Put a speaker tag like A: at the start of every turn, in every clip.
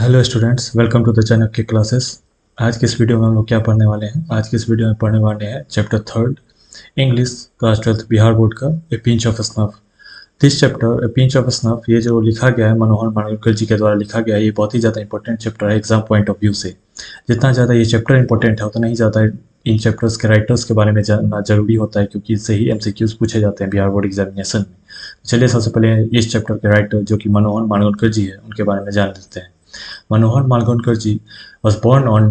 A: Hello students, welcome to the Chanakya classes. आज के इस वीडियो में हम लोग क्या पढ़ने वाले हैं? आज के इस वीडियो में पढ़ने वाले हैं chapter third, English, class 12 Bihar board का, a pinch of snuff. This chapter a pinch of snuff, ये जो लिखा गया है मनोहर मांडलकर जी के द्वारा लिखा गया है, ये बहुत ही ज़्यादा इंपॉर्टेंट चैप्टर है एग्जाम पॉइंट ऑफ व्यू से। जितना ज़्यादा ये चैप्टर इंपॉर्टेंट है उतना ही ज़्यादा इन चैप्टर्स के राइटर्स के बारे में जानना जरूरी होता है, क्योंकि इससे ही एमसीक्यूज पूछे जाते हैं बिहार बोर्ड एग्जामिनेशन में। चलिए सबसे पहले इस चैप्टर के राइटर जो कि मनोहर मांडलकर जी है उनके बारे में जान लेते हैं। Manohar Malgonkar was born on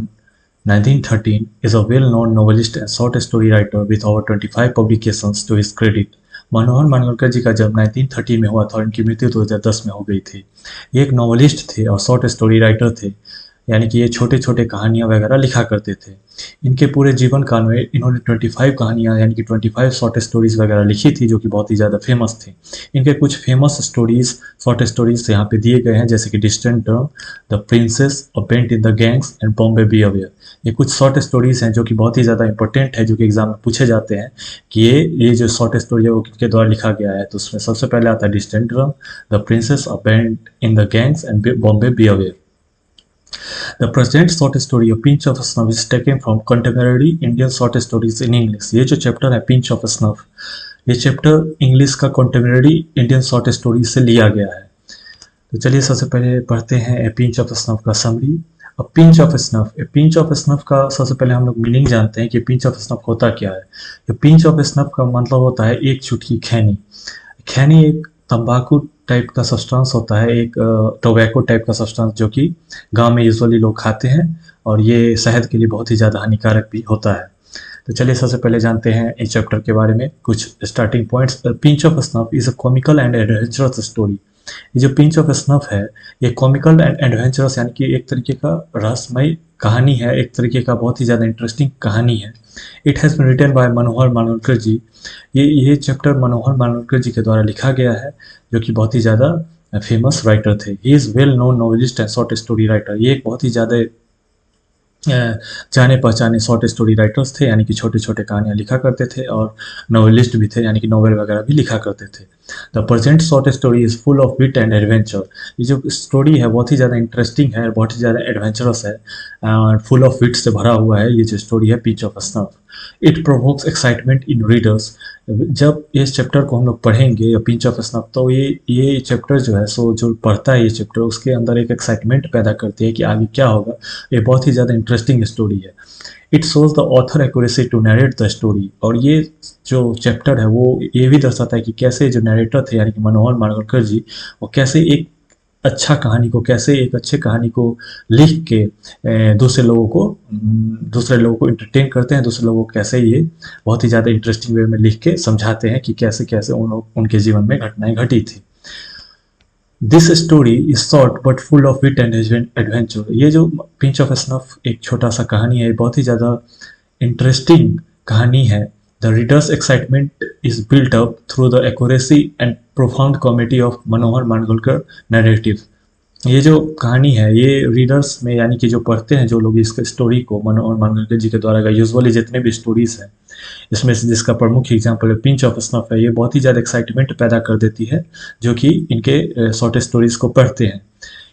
A: 1913, is a well-known novelist and short story writer with over 25 publications to his credit। मनोहर मालवणकर जी का जन्म 1913 में हुआ था और इनकी मृत्यु 2010 में हो गई थी। ये एक नॉवलिस्ट थे और शॉर्ट स्टोरी राइटर थे, यानी कि ये छोटे छोटे कहानियाँ वगैरह लिखा करते थे। इनके पूरे जीवन काल में इन्होंने 25 कहानियाँ यानी कि 25 शॉर्ट स्टोरीज वगैरह लिखी थी, जो कि बहुत ही ज़्यादा फेमस थी। इनके कुछ फेमस स्टोरीज, शॉर्ट स्टोरीज यहाँ पे दिए गए हैं, जैसे कि distant term, the princess, a paint in the gangs and Bombay be aware. ये कुछ शॉर्ट स्टोरीज हैं जो कि बहुत ही ज़्यादा इंपॉर्टेंट है, जो कि एग्जाम में पूछे जाते हैं कि ये जो शॉर्ट स्टोरी है वो किसके द्वारा लिखा गया है। तो उसमें सबसे पहले आता है distant term, the princess, a paint in the gangs and Bombay be aware. The present short story, A Pinch of Snuff, is taken from contemporary Indian short stories in English। ये जो चैप्टर है पिंच ऑफ स्नफ, ये chapter English का contemporary Indian short story से लिया गया है। तो चलिए सबसे पहले पढ़ते हैं ए पिंच ऑफ स्नफ का summary. A pinch of snuff, A pinch of snuff का सबसे पहले हम लोग मीनिंग जानते हैं कि पिंच ऑफ स्नफ होता क्या है। ये पिंच ऑफ स्नफ का मतलब होता है एक चुटकी खैनी। खैनी एक तंबाकू टाइप का सब्सटेंस होता है, एक टोबैको टाइप का सब्सटेंस, जो कि गांव में यूजुअली लोग खाते हैं और ये सेहत के लिए बहुत ही ज़्यादा हानिकारक भी होता है। तो चलिए सबसे पहले जानते हैं इस चैप्टर के बारे में कुछ starting points. Pinch of snuff is a comical and adventurous story. ये जो पिंच ऑफ स्नफ है ये कॉमिकल एंड एडवेंचरस यानी कि एक तरीके का रहस्यमय कहानी है, एक तरीके का बहुत ही ज़्यादा इंटरेस्टिंग कहानी है। It has been written by Manohar Malgonkar ji. ये चैप्टर मनोहर मालवणकर जी के द्वारा लिखा गया है, जो कि बहुत ही ज़्यादा फेमस राइटर थे। He is well known novelist and short story writer. ये एक बहुत ही ज़्यादा जाने पहचाने शॉर्ट स्टोरी राइटर्स थे, यानी कि छोटे छोटे कहानियाँ लिखा करते थे, और नॉवेलिस्ट भी थे, यानी कि नॉवेल वगैरह भी लिखा करते थे। The present short story is full of wit and adventure. ये जो स्टोरी है बहुत ही ज़्यादा इंटरेस्टिंग है, बहुत ही ज़्यादा एडवेंचरस है, फुल ऑफ विट से भरा हुआ है। ये जो स्टोरी है pinch of snuff, it provokes excitement in readers. जब इस चैप्टर को हम लोग पढ़ेंगे या पिंच ऑफ स्नफ, तो ये चैप्टर जो है, सो जो पढ़ता है ये चैप्टर उसके अंदर एक एक्साइटमेंट पैदा करती है कि आगे क्या होगा। ये बहुत ही ज़्यादा इंटरेस्टिंग स्टोरी है। It shows the author accuracy to narrate the story. और ये जो चैप्टर है वो ये भी दर्शाता है कि कैसे जो नरेटर थे यानी कि मनोहर मालवणकर जी, वो कैसे एक अच्छा कहानी को, कैसे एक अच्छे कहानी को लिख के दूसरे लोगों को इंटरटेन करते हैं, दूसरे लोगों को कैसे ये बहुत ही ज़्यादा इंटरेस्टिंग वे में लिख के समझाते हैं कि कैसे कैसे उनके जीवन में घटनाएं घटी थी। This story is short but full of wit and adventure. ये जो पिंच ऑफ स्नफ एक छोटा सा कहानी है, बहुत ही ज़्यादा इंटरेस्टिंग कहानी है। The readers excitement is built up through the accuracy and profound comedy of Manohar Malvankar narrative. ये जो कहानी है ये रीडर्स में, यानी कि जो पढ़ते हैं जो लोग इस स्टोरी को मनोहर मालवणकर जी के द्वारा का, यूजुअली जितने भी स्टोरीज हैं इसमें से जिसका प्रमुख एग्जाम्पल है पिंच ऑफ स्नफ है, ये बहुत ही ज़्यादा एक्साइटमेंट पैदा कर देती है जो कि इनके शॉर्ट स्टोरीज को पढ़ते हैं,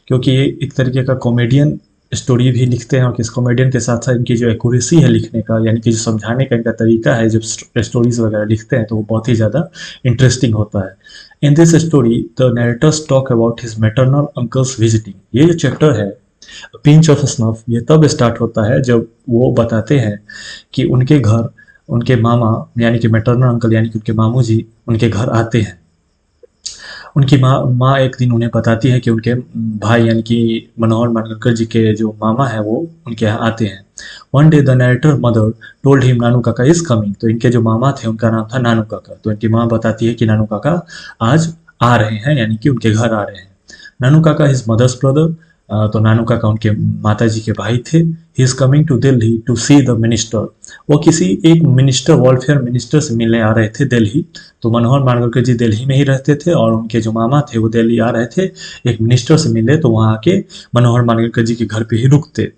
A: क्योंकि ये एक तरीके का कॉमेडियन स्टोरी भी लिखते हैं। और किस कॉमेडियन के साथ साथ इनकी जो एक्यूरेसी है लिखने का, यानी कि जो समझाने का इनका तरीका है, जब स्टोरीज वगैरह लिखते हैं तो वो बहुत ही ज़्यादा इंटरेस्टिंग होता है। In this story the narrator's talk about his maternal uncles visiting. ये जो चैप्टर है पिंच ऑफ स्नफ, ये तब स्टार्ट होता है जब वो बताते हैं कि उनके घर उनके मामा यानी कि मैटरनल अंकल यानी कि उनके मामू जी उनके घर आते हैं। उनकी माँ एक दिन उन्हें बताती है कि उनके भाई यानी कि मनोहर मालवणकर जी के जो मामा है वो उनके यहाँ आते हैं। One day the narrator mother told him Nanu Kaka is coming. तो इनके जो मामा थे उनका नाम था नानू काका। तो इनकी माँ बताती है कि नानू काका आज आ रहे हैं, यानी कि उनके घर आ रहे हैं। नानू काका हिज मदर्स ब्रदर, तो नानू काका उनके माता जी के भाई थे। He is coming to Delhi to see the minister. वो किसी एक मिनिस्टर, वेलफेयर मिनिस्टर से मिलने आ रहे थे दिल्ली। तो मनोहर मालवणकर जी दिल्ली में ही रहते थे और उनके जो मामा थे वो दिल्ली आ रहे थे एक मिनिस्टर से मिलने, तो वहाँ आके मनोहर मालवणकर जी के घर पे ही रुकते।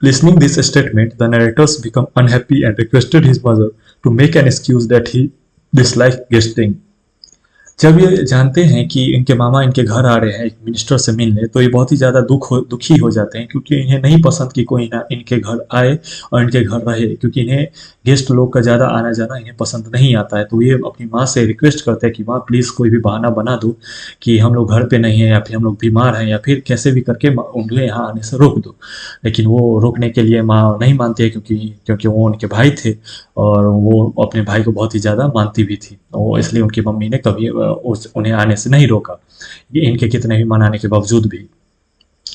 A: Listening this statement, the narrators become unhappy and requested his mother to make an excuse that he disliked guesting। जब ये जानते हैं कि इनके मामा इनके घर आ रहे हैं एक मिनिस्टर से मिलने, तो ये बहुत ही ज़्यादा दुखी हो जाते हैं, क्योंकि इन्हें नहीं पसंद कि कोई ना इनके घर आए और इनके घर रहे, क्योंकि इन्हें गेस्ट लोग का ज़्यादा आना जाना इन्हें पसंद नहीं आता है। तो ये अपनी माँ से रिक्वेस्ट करते हैं कि माँ प्लीज़ कोई भी बहाना बना दो कि हम लोग घर पे नहीं हैं, या फिर हम लोग बीमार हैं, या फिर कैसे भी करके उन्हें यहाँ आने से रोक दो। लेकिन वो रोकने के लिए माँ नहीं मानती है, क्योंकि वो उनके भाई थे और वो अपने भाई को बहुत ही ज़्यादा मानती भी थी। वो इसलिए उनकी मम्मी ने कभी उन्हें आने से नहीं रोका, ये इनके कितने भी मनाने के बावजूद भी।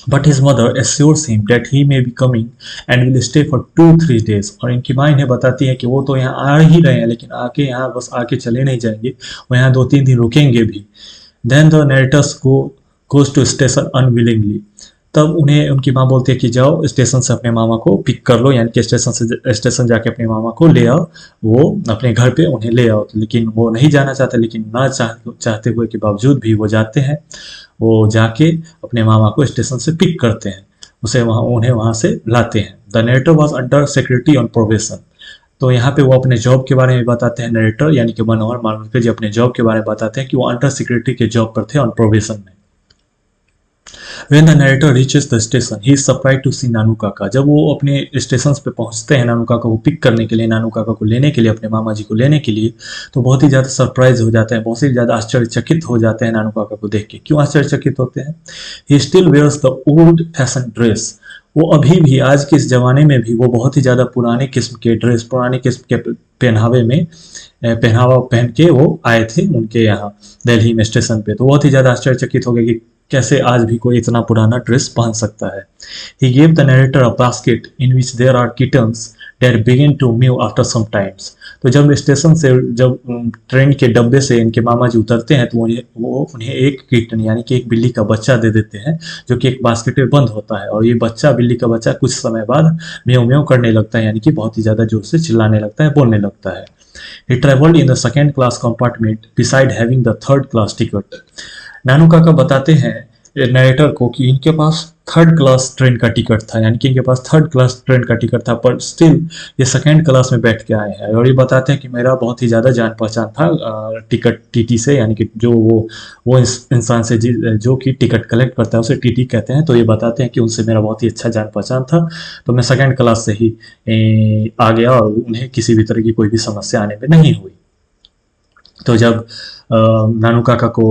A: But his mother assures him that he may be coming and will stay for 2-3 days। और इनकी माँ इन्हें बताती है कि वो तो यहाँ आ ही रहे हैं, लेकिन आके यहाँ बस आके चले नहीं जाएंगे, वो यहाँ 2-3 दिन रुकेंगे भी। Then the narrators goes to station unwillingly। तब उन्हें उनकी माँ बोलती है कि जाओ स्टेशन से अपने मामा को पिक कर लो, यानी कि स्टेशन जाके अपने मामा को ले आओ, वो अपने घर पे उन्हें ले आओ। लेकिन वो नहीं जाना चाहते, लेकिन ना चाहते हुए के बावजूद भी वो जाते हैं। वो जाके अपने मामा को स्टेशन से पिक करते हैं, उन्हें वहाँ से लाते हैं। The narrator was under security on probation. तो यहाँ पे वो अपने जॉब के बारे में बताते हैं, नरेटर यानी कि मनोहर मालवीय जी अपने जॉब के बारे में बताते हैं कि वो अंडर सिक्योरिटी के जॉब पर थे, ऑन प्रोबेशन में। When the narrator reaches the station, he is surprised to see नानू काका। जब वो अपने स्टेशन पे पहुंचते हैं नानू काका को पिक करने के लिए, नानू काका को लेने के लिए, अपने मामा जी को लेने के लिए, तो बहुत ही ज़्यादा सरप्राइज हो जाते हैं, बहुत ही ज़्यादा आश्चर्यचकित हो जाते हैं नानू काका को देख के। क्यों आश्चर्यचकित होते हैं? He still wears the old fashioned dress। वो अभी भी आज के इस जमाने में भी वो बहुत ही ज़्यादा पुराने किस्म के ड्रेस, पुराने किस्म के पहनावे में पहनावा पहन के वो आए थे उनके यहाँ दिल्ली में स्टेशन पे। तो बहुत ही ज़्यादा आश्चर्यचकित हो गए कि कैसे आज भी कोई इतना पुराना ड्रेस पहन सकता है। He gave the narrator a basket in which there are kittens that begin to mew after some times। तो जब स्टेशन से जब ट्रेन के डब्बे से इनके मामा जी उतरते हैं, तो उन्हें एक किटन यानी कि एक बिल्ली का बच्चा दे देते हैं, जो कि एक बास्केट में बंद होता है। और ये बच्चा, बिल्ली का बच्चा, कुछ समय बाद म्याऊं म्याऊं करने लगता है, यानी कि बहुत ही ज़्यादा जोर से चिल्लाने लगता है, बोलने लगता है। He traveled in the second class compartment beside having the third class ticket। नानू काका बताते हैं नरेटर को कि इनके पास थर्ड क्लास ट्रेन का टिकट था, यानी कि इनके पास थर्ड क्लास ट्रेन का टिकट था, पर स्टिल ये सेकेंड क्लास में बैठ के आए हैं। और ये बताते हैं कि मेरा बहुत ही ज़्यादा जान पहचान था टिकट टीटी से, यानी कि जो वो इंसान से जो कि टिकट कलेक्ट करता है उसे टीटी कहते हैं। तो ये बताते हैं कि उनसे मेरा बहुत ही अच्छा जान पहचान था, तो मैं सेकेंड क्लास से ही आ गया और उन्हें किसी भी तरह की कोई भी समस्या आने में नहीं हुई। तो जब नानू काका को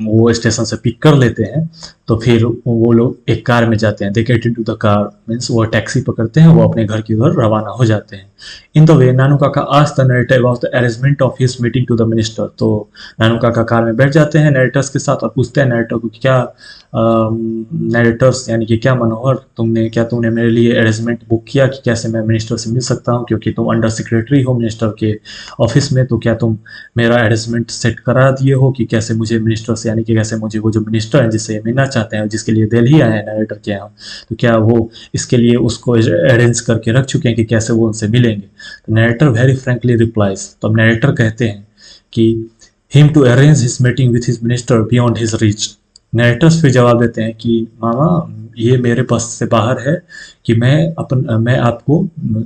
A: वो स्टेशन से पिक कर लेते हैं, तो फिर वो लोग एक कार में जाते हैं। They get into the car means वो टैक्सी पकड़ते हैं, वो अपने घर की ओर रवाना हो जाते हैं। In the way Nanu Kaka asked the narrator about the arrangement of his meeting to the minister. तो नानू काका कार में बैठ जाते हैं नरेटर्स के साथ और पूछते हैं नरेटर को क्या नरेटर्स यानी कि क्या मनोहर, तुमने मेरे लिए अरेंजमेंट बुक किया कि कैसे मैं मिनिस्टर से मिल सकता हूँ, क्योंकि तुम अंडर सेक्रेटरी हो मिनिस्टर के ऑफिस में, तो क्या तुम मेरा अरेंजमेंट सेट करा दिए हो कि कैसे मुझे मिनिस्टर से, यानी कि कैसे मुझे वो जो मिनिस्टर हैं जिससे मिलना चाहते हैं, जिसके लिए दिल्ली आए हैं नरेटर के यहाँ, तो क्या वो इसके लिए उसको अरेंज करके रख चुके हैं कि कैसे वो उनसे मिलेंगे। तो नरेटर वेरी फ्रेंकली रिप्लाइज। तो अब नरेटर कहते हैं कि him to arrange his meeting with his minister beyond his reach. Narrators फिर जवाब देते हैं कि मामा ये मेरे बस से बाहर है कि मैं आपको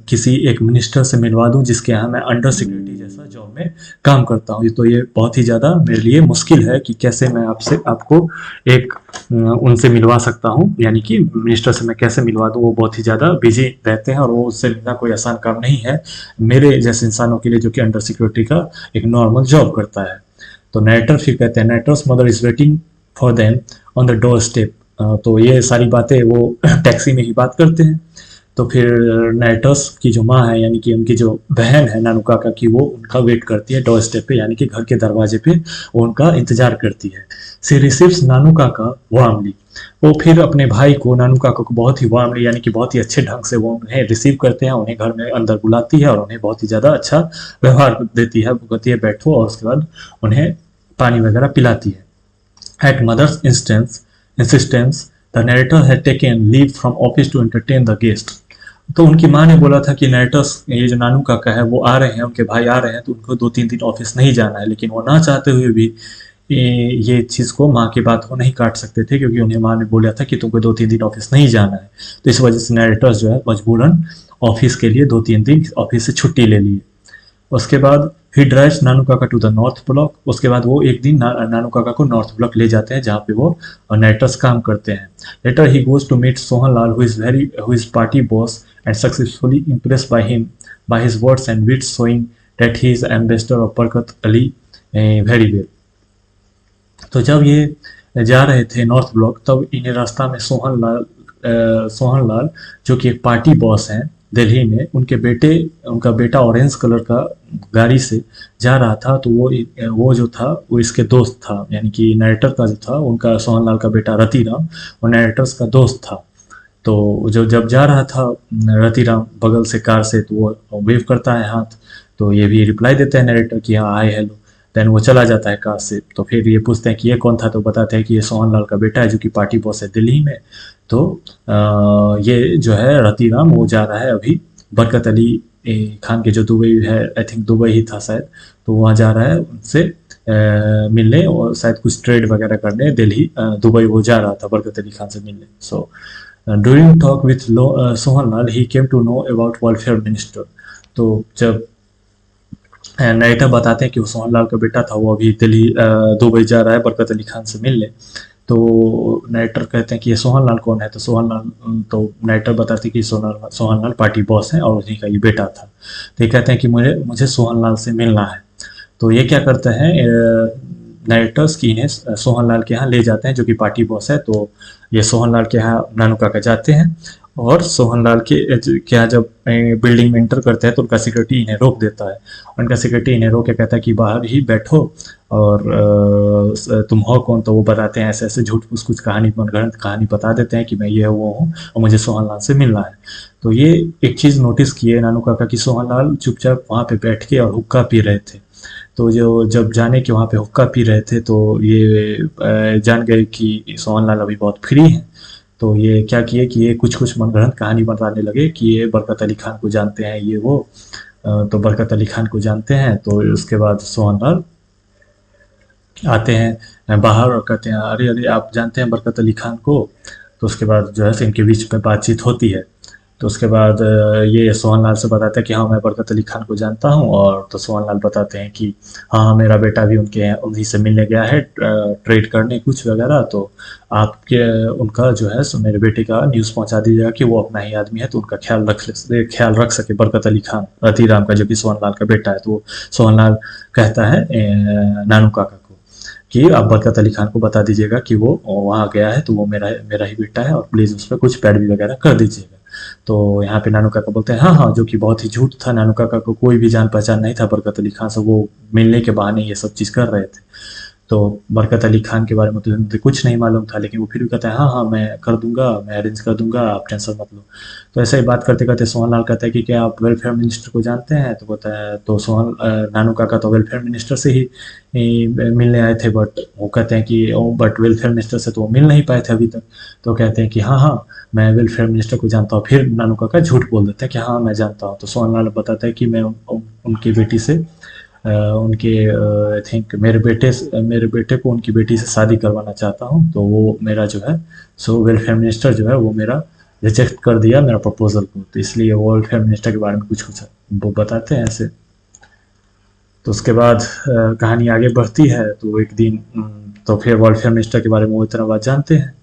A: किसी एक मिनिस्टर से मिलवा दूं जिसके यहाँ मैं अंडर सिक्योरिटी जैसा जॉब में काम करता हूँ। तो ये बहुत ही ज़्यादा मेरे लिए मुश्किल है कि कैसे मैं आपको एक उनसे मिलवा सकता हूँ, यानी कि मिनिस्टर से मैं कैसे मिलवा दूँ। वो बहुत ही ज़्यादा बिजी रहते हैं और वो उससे मिलना कोई आसान काम नहीं है मेरे जैसे इंसानों के लिए जो कि अंडर सिक्योरिटी का एक नॉर्मल जॉब करता है। तो नरेटर फिर कहते हैं narrator's mother is waiting for them on the door step. तो ये सारी बातें वो टैक्सी में ही बात करते हैं। तो फिर नरेटर्स की जो माँ है, यानी कि उनकी जो बहन है नानू काका की, वो उनका वेट करती है डोर स्टेप पे, यानी कि घर के दरवाजे पे वो उनका इंतजार करती है। सी रिसीव्स नानू काका वार्मली। वो फिर अपने भाई को, नानू काका को बहुत ही वार्मली यानी कि बहुत ही अच्छे ढंग से वो उन्हें रिसीव करते हैं, उन्हें घर में अंदर बुलाती है और उन्हें बहुत ही ज़्यादा अच्छा व्यवहार देती है, कहती है बैठो, और उसके बाद उन्हें पानी वगैरह पिलाती है। At mother's insistence, the narrator had taken leave from office to entertain the guest। तो उनकी माँ ने बोला था कि नरेटर्स, ये जो नानू काका है वो आ रहे हैं, उनके भाई आ रहे हैं, तो उनको 2-3 दिन ऑफिस नहीं जाना है। लेकिन वो ना चाहते हुए भी ये चीज़ को, माँ की बात को नहीं काट सकते थे, क्योंकि उन्हें माँ ने बोला था कि तुमको 2-3 दिन ऑफिस नहीं जाना है। तो इस वजह से नरेटर्स जो है मजबूरन ऑफिस के लिए 2-3 दिन ऑफिस से छुट्टी ले लिए। उसके बाद ही ड्राइव्स नानू काका टू द नॉर्थ ब्लॉक। उसके बाद वो एक दिन नानू काका को नॉर्थ ब्लॉक ले जाते हैं जहाँ पे वो नाइटर्स काम करते हैं। Later he goes to meet Sohan Lal who is party boss and successfully impress by him by his words and wits showing that he is ambassador of Barkat Ali very well. तो जब ये जा रहे थे नॉर्थ ब्लॉक तब इन्हें रास्ता में सोहन लाल जो कि एक पार्टी बॉस हैं दिल्ली में, उनका बेटा ऑरेंज कलर का गाड़ी से जा रहा था। तो वो जो था वो इसके दोस्त था, यानी कि नरेटर का जो था उनका सोहनलाल का बेटा रतिराम और नरेटर्स का दोस्त था। तो जब जा रहा था रतिराम बगल से कार से तो वो वेव करता है हाथ, तो ये भी रिप्लाई देता है नरेटर कि हाँ हाय हेलो। देन वो चला जाता है कार से। तो फिर ये पूछते हैं कि ये कौन था, तो बताते हैं कि ये सोहनलाल का बेटा है जो कि पार्टी बॉस है दिल्ली में। तो ये जो है रतिराम वो जा रहा है अभी बरकत अली खान के जो दुबई है, आई थिंक दुबई ही था शायद, तो वहाँ जा रहा है उनसे मिलने और शायद कुछ ट्रेड वगैरह करने। दिल्ली दुबई वो जा रहा था बरकत अली खान से मिलने। So during talk with Sohanlal he came to know about welfare minister. तो जब नरेटर बताते हैं कि वो सोहनलाल का बेटा था, वो अभी दिल्ली दुबई जा रहा है बरकत अली खान से मिलने। तो नरेटर कहते हैं कि ये सोहनलाल कौन है, तो नरेटर बताते हैं कि सोहनलाल पार्टी बॉस है और उन्हीं का ये बेटा था। तो ये कहते हैं कि मुझे सोहनलाल से मिलना है। तो ये क्या करते हैं नरेटर्स की इन्हें सोहनलाल के यहाँ ले जाते हैं जो कि पार्टी बॉस है। तो ये सोहनलाल के यहाँ नानू काका जाते हैं और सोहनलाल के यहाँ जब बिल्डिंग में एंटर करते हैं तो उनका सिक्योरिटी इन्हें रोक देता है। उनका सिक्योरिटी इन्हें रोक के कहता है कि बाहर ही बैठो और तुम हो कौन। तो वो बताते हैं ऐसे ऐसे झूठ फूस कुछ कहानी मनगढ़ंत कहानी बता देते हैं कि मैं ये वो हूँ और मुझे सोहनलाल से मिलना है। तो ये एक चीज़ नोटिस की है नानू काका कि सोहनलाल चुपचाप वहाँ पे बैठ के और हुक्का पी रहे थे। तो जब जाने के वहाँ पे हुक्का पी रहे थे तो ये जान गए कि सोहनलाल अभी बहुत फ्री हैं। तो ये क्या किए कि ये कुछ मनगढ़ंत कहानी बताने लगे कि ये बरकत अली खान को जानते हैं ये वो। तो बरकत अली खान को जानते हैं। तो उसके बाद सोहनलाल आते हैं बाहर और कहते हैं अरे अरे आप जानते हैं बरकत अली खान को। तो उसके बाद जो है इनके बीच में बातचीत होती है। तो उसके बाद ये सोहनलाल से बताते हैं कि हाँ मैं बरकत अली खान को जानता हूँ। और तो सोहनलाल बताते हैं कि हाँ मेरा बेटा भी उन्हीं से मिलने गया है ट्रेड करने कुछ वगैरह। तो आपके उनका जो है सो मेरे बेटे का न्यूज़ पहुंचा दीजिएगा कि वो अपना ही आदमी है, तो उनका ख्याल रख सके बरकत अली खान रतिराम का जो कि सोहनलाल का बेटा है। तो सोहनलाल कहता है नानू काका को कि आप बरकत अली खान को बता दीजिएगा कि वो वहाँ गया है तो वो मेरा ही बेटा है और प्लीज़ उस पर कुछ पैरवी वगैरह कर दीजिएगा। तो यहाँ पे नानू काका बोलते हैं हाँ हाँ, जो कि बहुत ही झूठ था। नानू काका को कोई भी जान पहचान नहीं था बरकत अली खान से, वो मिलने के बहाने ये सब चीज़ कर रहे थे। तो बरकत अली खान के बारे में तो मुझे कुछ नहीं मालूम था, लेकिन वो फिर भी कहता है हाँ हाँ मैं कर दूंगा, मैं अरेंज कर दूंगा, आप टेंशन मत लो। तो ऐसे ही बात करते करते सोहनलाल कहता है कि क्या आप वेलफेयर मिनिस्टर को जानते हैं। तो कहता है तो नानू काका तो वेलफेयर मिनिस्टर से ही मिलने आए थे, बट वो कहते हैं कि बट वेलफेयर मिनिस्टर से तो वो मिल नहीं पाए थे अभी तक। तो कहते हैं कि हाँ हाँ मैं वेलफेयर मिनिस्टर को जानता हूँ। फिर नानू काका झूठ बोल देते हैं कि हाँ मैं जानता हूँ। तो सोहनलाल बताता है कि मैं उनकी बेटी से उनके आई थिंक मेरे बेटे को उनकी बेटी से शादी करवाना चाहता हूँ। तो वो मेरा जो है सो वेलफेयर मिनिस्टर जो है वो मेरा रिजेक्ट कर दिया मेरा प्रपोजल को। तो इसलिए वो वेलफेयर मिनिस्टर के बारे में कुछ कुछ वो बताते हैं ऐसे। तो उसके बाद कहानी आगे बढ़ती है। तो एक दिन तो फिर वेलफेयर मिनिस्टर के बारे में वो इतना बात जानते हैं।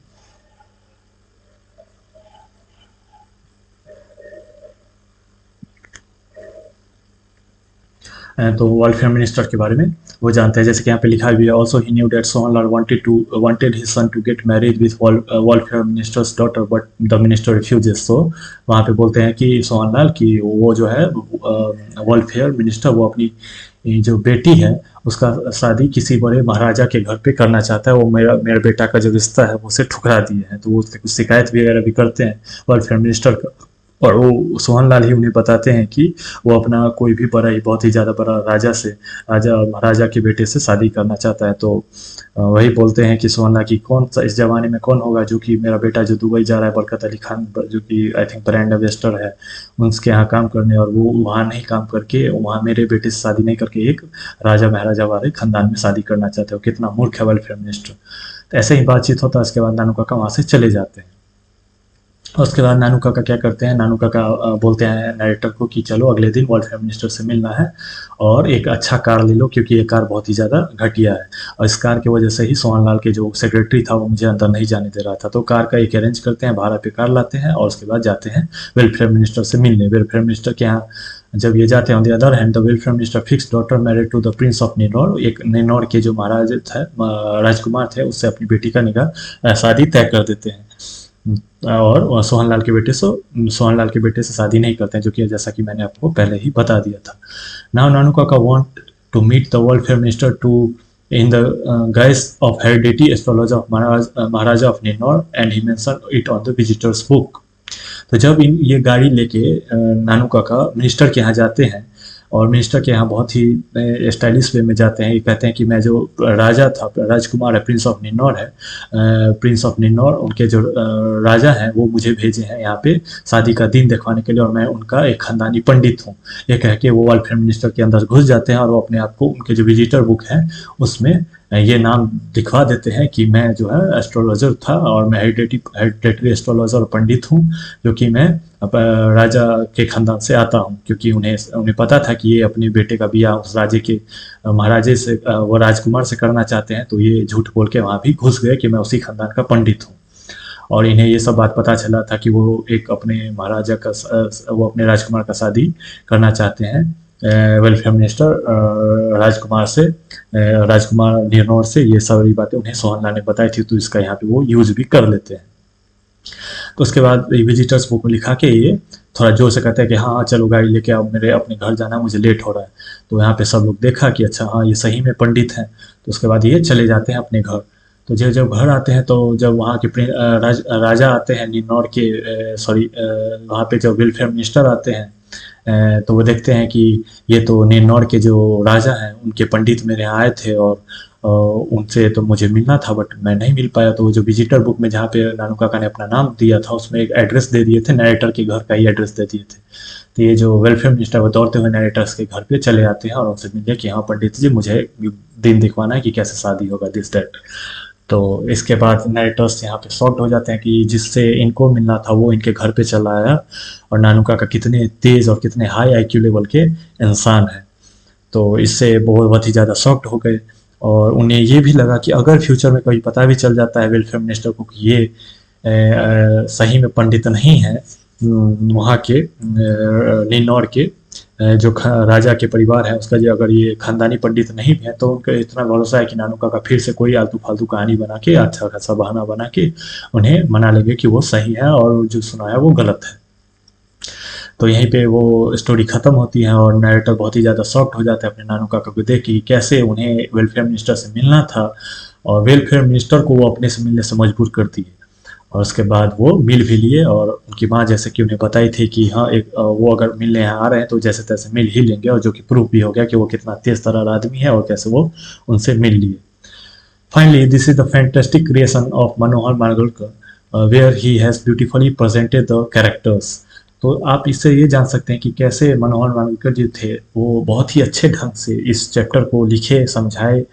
A: तो वेलफेयर मिनिस्टर के बारे में वो जानते हैं, जैसे कि यहाँ पे लिखा भी है also he knew that Sohanlal wanted his son to get married with welfare minister's daughter but the minister refuses. तो वहाँ पे बोलते हैं कि सोहनलाल की वो जो है वेलफेयर मिनिस्टर वो अपनी जो बेटी है उसका शादी किसी बड़े महाराजा के घर पे करना चाहता है। वो मेरा बेटा का जो रिश्ता है वो उसे ठुकरा दिए हैं। तो वो उससे कुछ शिकायत वगैरह भी करते हैं वेलफेयर मिनिस्टर का। और वो सोहनलाल ही उन्हें बताते हैं कि वो अपना कोई भी बड़ा ही बहुत ही ज़्यादा बड़ा राजा महाराजा के बेटे से शादी करना चाहता है। तो वही बोलते हैं कि सोहनलाल की कौन सा इस ज़माने में कौन होगा जो कि मेरा बेटा जो दुबई जा रहा है बरकत अली खान जो कि आई थिंक ब्रांड एम्बेसडर है उनके यहाँ काम करने, और वो वहाँ नहीं काम करके वहाँ मेरे बेटे से शादी नहीं करके एक राजा महाराजा वाले खानदान में शादी करना चाहते हो। कितना मूर्ख है वेलफेयर मिनिस्टर। तो ऐसे ही बातचीत होता है। उसके बाद नानू काका वहाँ से चले जाते हैं। और उसके बाद नानू काका क्या करते हैं, नानू काका बोलते हैं नरेटर को कि चलो अगले दिन वेलफेयर मिनिस्टर से मिलना है और एक अच्छा कार ले लो क्योंकि ये कार बहुत ही ज़्यादा घटिया है। और इस कार की वजह से ही सोहन लाल के जो सेक्रेटरी था वो मुझे अंदर नहीं जाने दे रहा था। तो कार का एक अरेंज करते हैं, भाड़ा पे कार लाते हैं और उसके बाद जाते हैं वेलफेयर मिनिस्टर से मिलने। वेलफेयर मिनिस्टर के यहाँ जब ये जाते हैं, on the other hand the welfare minister fix daughter married to the prince of Ninaur. एक निनौर के जो महाराज थे, राजकुमार थे, उससे अपनी बेटी का निकाह शादी तय कर देते हैं। और सोहन लाल के बेटे से शादी नहीं करते हैं, जो कि जैसा कि मैंने आपको पहले ही बता दिया था। Now Nanu Kaka want to meet the welfare minister to in the guise of hereditary astrologer of Maharaja of Ninnaur and he mention it on the visitors book. तो जब ये गाड़ी लेके नानू काका मिनिस्टर के यहाँ जाते हैं और मिनिस्टर के यहाँ बहुत ही स्टाइलिश वे में जाते हैं। ये कहते हैं कि मैं जो राजा था, राजकुमार है, प्रिंस ऑफ निन्नौर है, प्रिंस ऑफ निन्नौर उनके जो राजा हैं वो मुझे भेजे हैं यहाँ पे शादी का दिन दिखवाने के लिए और मैं उनका एक खानदानी पंडित हूँ। ये कह के वो वेलफेयर मिनिस्टर के अंदर घुस जाते हैं और वो अपने आप को उनके जो विजिटर बुक है उसमें ये नाम लिखवा देते हैं कि मैं जो है एस्ट्रोलॉजर था और मैं हेरिडेटरी एस्ट्रोलॉजर और पंडित हूँ, जो कि मैं राजा के खानदान से आता हूँ। क्योंकि उन्हें पता था कि ये अपने बेटे का ब्याह उस राजे के महाराजे से, वो राजकुमार से करना चाहते हैं, तो ये झूठ बोल के वहाँ भी घुस गए कि मैं उसी खानदान का पंडित हूँ। और इन्हें ये सब बात पता चला था कि वो एक अपने महाराजा का वो अपने राजकुमार का शादी करना चाहते हैं वेलफेयर मिनिस्टर राजकुमार से, राजकुमार निरनौर से। ये सारी बातें उन्हें सोहन लाल ने बताई थी, तो इसका यहाँ पे वो यूज भी कर लेते हैं। तो उसके बाद विजिटर्स बुक में लिखा के ये थोड़ा जोर से कहते हैं कि हाँ चलो गाड़ी लेके अब मेरे अपने घर जाना, मुझे लेट हो रहा है। तो यहाँ पे सब लोग देखा कि अच्छा हाँ ये सही में पंडित हैं। तो उसके बाद ये चले जाते हैं अपने घर। तो जब घर आते हैं तो जब वहाँ के राजा आते हैं निन्नौर के, वहाँ पे जब वेलफेयर मिनिस्टर आते हैं तो वो देखते हैं कि ये तो निन्नौर के जो राजा हैं उनके पंडित मेरे यहाँ आए थे और उनसे तो मुझे मिलना था बट मैं नहीं मिल पाया। तो वो जो विजिटर बुक में जहाँ पे नानू काका ने अपना नाम दिया था उसमें एक एड्रेस दे दिए थे, नरेटर के घर का ही एड्रेस दे दिए थे। तो ये जो वेलफेयर मिनिस्टर वो दौड़ते हुए नरेटर्स के घर पे चले आते हैं और उनसे मिलते कि हाँ पंडित जी मुझे दिन दिखवाना है कि कैसे शादी होगा, दिस दैट। तो इसके बाद नरेटर्स यहाँ पे शॉक्ड हो जाते हैं कि जिससे इनको मिलना था वो इनके घर पे चला आया और नानू काका कितने तेज और कितने हाई आईक्यू लेवल के इंसान हैं। तो इससे बहुत ही ज़्यादा शॉक्ड हो गए और उन्हें ये भी लगा कि अगर फ्यूचर में कभी पता भी चल जाता है वेलफेयर मिनिस्टर को कि ये सही में पंडित नहीं है, वहाँ के निन्नौर के जो राजा के परिवार है उसका, जो अगर ये खानदानी पंडित नहीं भी है तो उनका इतना भरोसा है कि नानू काका फिर से कोई आलतू फालतू कहानी बना के, अच्छा खासा बहाना बना के उन्हें मना लेंगे कि वो सही है और जो सुना है वो गलत है। तो यहीं पे वो स्टोरी खत्म होती है और नरेटर बहुत ही ज़्यादा शॉक्ड हो जाता है अपने नानू काका को देख कि कैसे उन्हें वेलफेयर मिनिस्टर से मिलना था और वेलफेयर मिनिस्टर को वो अपने से मिलने से मजबूर करती है। और उसके बाद वो मिल भी लिए और उनकी माँ जैसे कि उन्हें बताई थी कि हाँ एक वो अगर मिलने यहाँ आ रहे हैं तो जैसे तैसे मिल ही लेंगे, और जो कि प्रूफ भी हो गया कि वो कितना तेज तर्रार आदमी है और कैसे वो उनसे मिल लिए। Finally this is the fantastic creation of Manohar Malgonkar where he has beautifully presented the characters. तो आप इससे ये जान सकते हैं कि कैसे मनोहर मालगुड़कर जी थे वो बहुत ही अच्छे ढंग से इस चैप्टर को लिखे, समझाए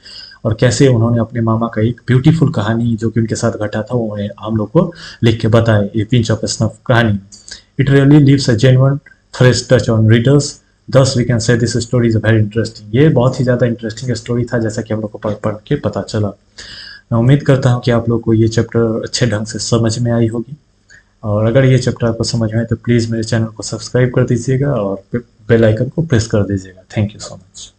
A: और कैसे उन्होंने अपने मामा का एक ब्यूटीफुल कहानी जो कि उनके साथ घटा था वो उन्हें हम लोग को लिख के बताए, ये पिंच ऑफ स्नफ कहानी। It really leaves a genuine fresh touch on readers, thus we can say this story is very interesting. ये बहुत ही ज़्यादा इंटरेस्टिंग स्टोरी था जैसा कि हम लोग को पढ़ के पता चला। मैं उम्मीद करता हूँ कि आप लोग को ये चैप्टर अच्छे ढंग से समझ में आई होगी और अगर ये चैप्टर आपको समझ में आए तो प्लीज़ मेरे चैनल को सब्सक्राइब कर दीजिएगा और बेल आइकन को प्रेस कर दीजिएगा। Thank you so much.